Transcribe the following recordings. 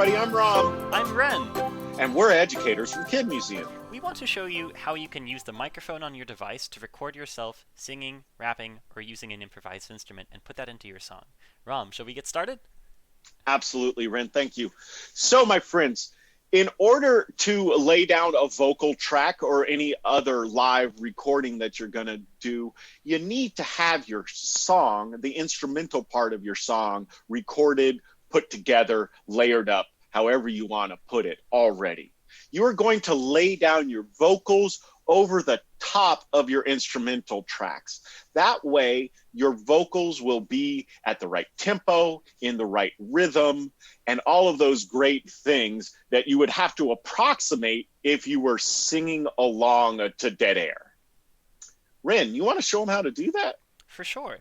everybody. I'm Rom, I'm Ren. and we're educators from Kid Museum. We want to show you how you can use the microphone on your device to record yourself singing, rapping, or using an improvised instrument and put that into your song. Rom, shall we get started? Absolutely, Ren. Thank you. So, my friends, in order to lay down a vocal track or any other live recording that you're going to do, you need to have your song, the instrumental part of your song, recorded, put together, layered up, however you want to put it already. You are going to lay down your vocals over the top of your instrumental tracks. That way, your vocals will be at the right tempo, in the right rhythm, and all of those great things that you would have to approximate if you were singing along to dead air. Ren, you want to show them how to do that? For sure.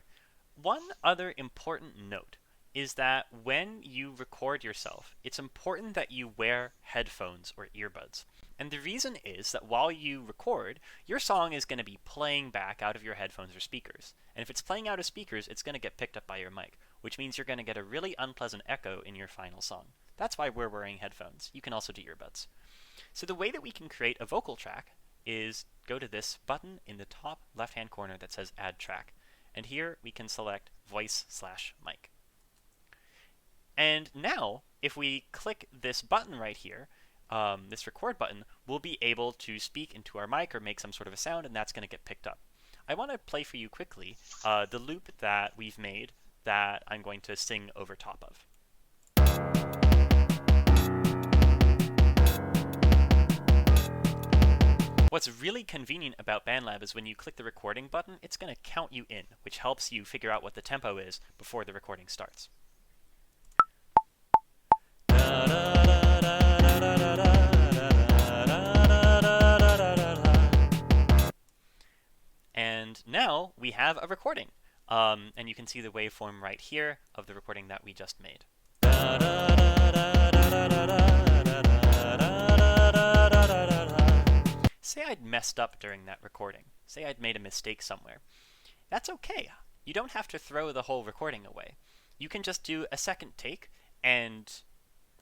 One other important note is that when you record yourself, it's important that you wear headphones or earbuds. And the reason is that while you record, your song is going to be playing back out of your headphones or speakers. And if it's playing out of speakers, it's going to get picked up by your mic, which means you're going to get a really unpleasant echo in your final song. That's why we're wearing headphones. You can also do earbuds. So the way that we can create a vocal track is go to this button in the top left-hand corner that says Add Track. And here we can select Voice/Mic. And now, if we click this button right here, this record button, we'll be able to speak into our mic or make some sort of a sound, and that's going to get picked up. I want to play for you quickly the loop that we've made that I'm going to sing over top of. What's really convenient about BandLab is when you click the recording button, it's going to count you in, which helps you figure out what the tempo is before the recording starts. And now we have a recording. And you can see the waveform right here of the recording that we just made. Say I'd messed up during that recording. Say I'd made a mistake somewhere. That's okay. You don't have to throw the whole recording away. You can just do a second take and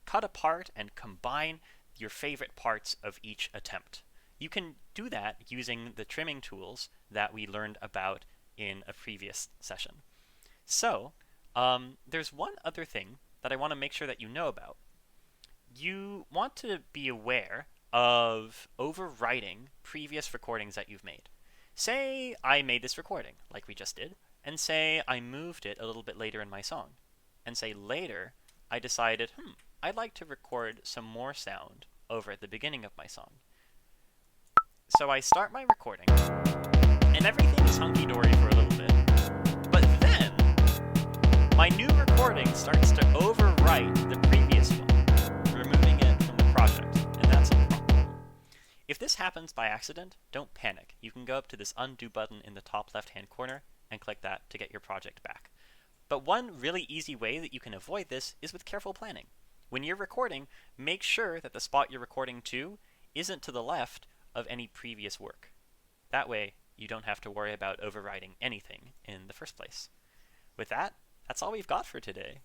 cut apart and combine your favorite parts of each attempt. You can do that using the trimming tools that we learned about in a previous session. So, there's one other thing that I want to make sure that you know about. You want to be aware of overwriting previous recordings that you've made. Say I made this recording, like we just did, and say I moved it a little bit later in my song. And say later, I decided, I'd like to record some more sound over at the beginning of my song. So I start my recording, and everything is hunky-dory for a little bit. But then, my new recording starts to overwrite the previous one, removing it from the project, and that's a problem. If this happens by accident, don't panic. You can go up to this undo button in the top left-hand corner and click that to get your project back. But one really easy way that you can avoid this is with careful planning. When you're recording, make sure that the spot you're recording to isn't to the left of any previous work. That way, you don't have to worry about overwriting anything in the first place. With that, that's all we've got for today.